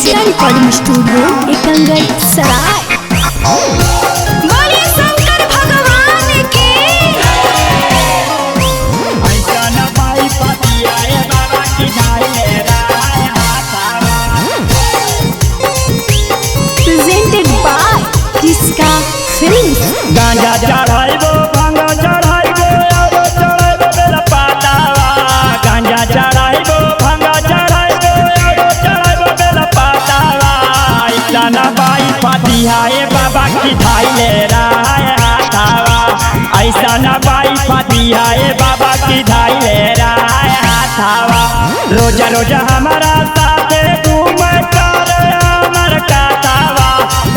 Krishna recording studio Ekangar सराय। बोलिए शंकर भगवान की। प्रेजेंटेड बाय किसका फिल्म्स। गांजा चढ़ाइबो भांगा चढ़ाइबो आरो चढ़ाइबो बेला पातावा। गांजा चढ़ाइबो भांगा चढ़ाइबो आरो चढ़ाइबो बेला पातावा। ऐसा बाई फतिहाए बाबा की धाइले राय हाथावा। ऐसा न बाई फतिहाए बाबा की धाइले राय हाथावा। रोज रोज हमारा साथे घूमे कर अमर कथावा।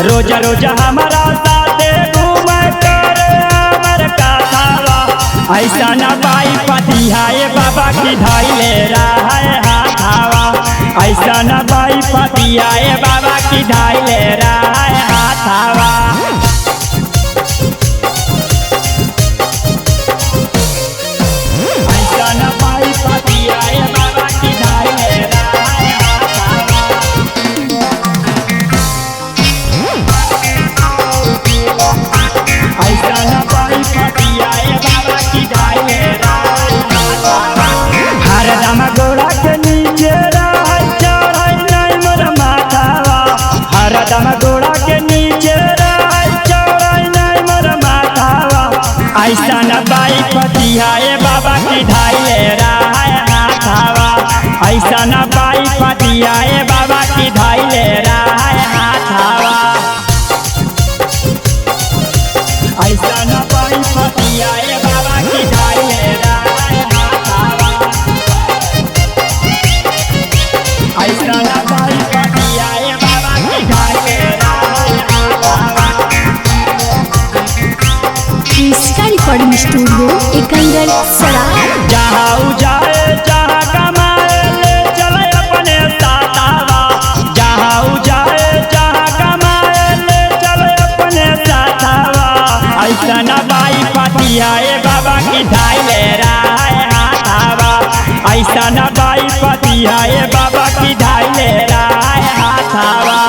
रोज रोज हमारा साथे घूमे कर अमर कथावा। ऐसा न बाई फतिहाए बाबा की धाइले राय हाथावा। ऐसा न बाई फतिहाए बाबा की धाइले राय हाथावा। ऐसा न बाई फतिहाए बाबा की धाइले राय हाथावा। ऐसा न बाई फतिहाए बाबा की धाइले राय हाथावा। हरदम गोड़ा के नीचे राय चढ़ाई नहीं मोर माथावा। हरदम गोड़ा के नीचे राय चढ़ाई नहीं मोर माथावा। ऐसा न बाई फतिहाए बाबा की धाइले राय हाथावा। ऐसा न बाई फतिहाए बाबा की धाइले राय हाथावा। ऐसा न बाई फतिहाए बाबा की धाइले राय हाथावा। ऐसा न बाई फतिहाए बाबा की धाइले राय हाथावा। कृष्णा रिकॉर्डिंग स्टूडियो एकंगर सराय। जहाँ जाए जहाँ कमाए ले चले अपने साथावा। जहाँ जाए जहाँ कमाए ले चले अपने साथावा। ऐसा न बाई फतिहाए बाबा की धाइले राय हाथावा। ऐसा न बाई फतिहाए बाबा की धाइले राय हाथावा।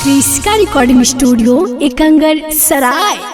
कृष्णा रिकॉर्डिंग स्टूडियो एकंगर सराय।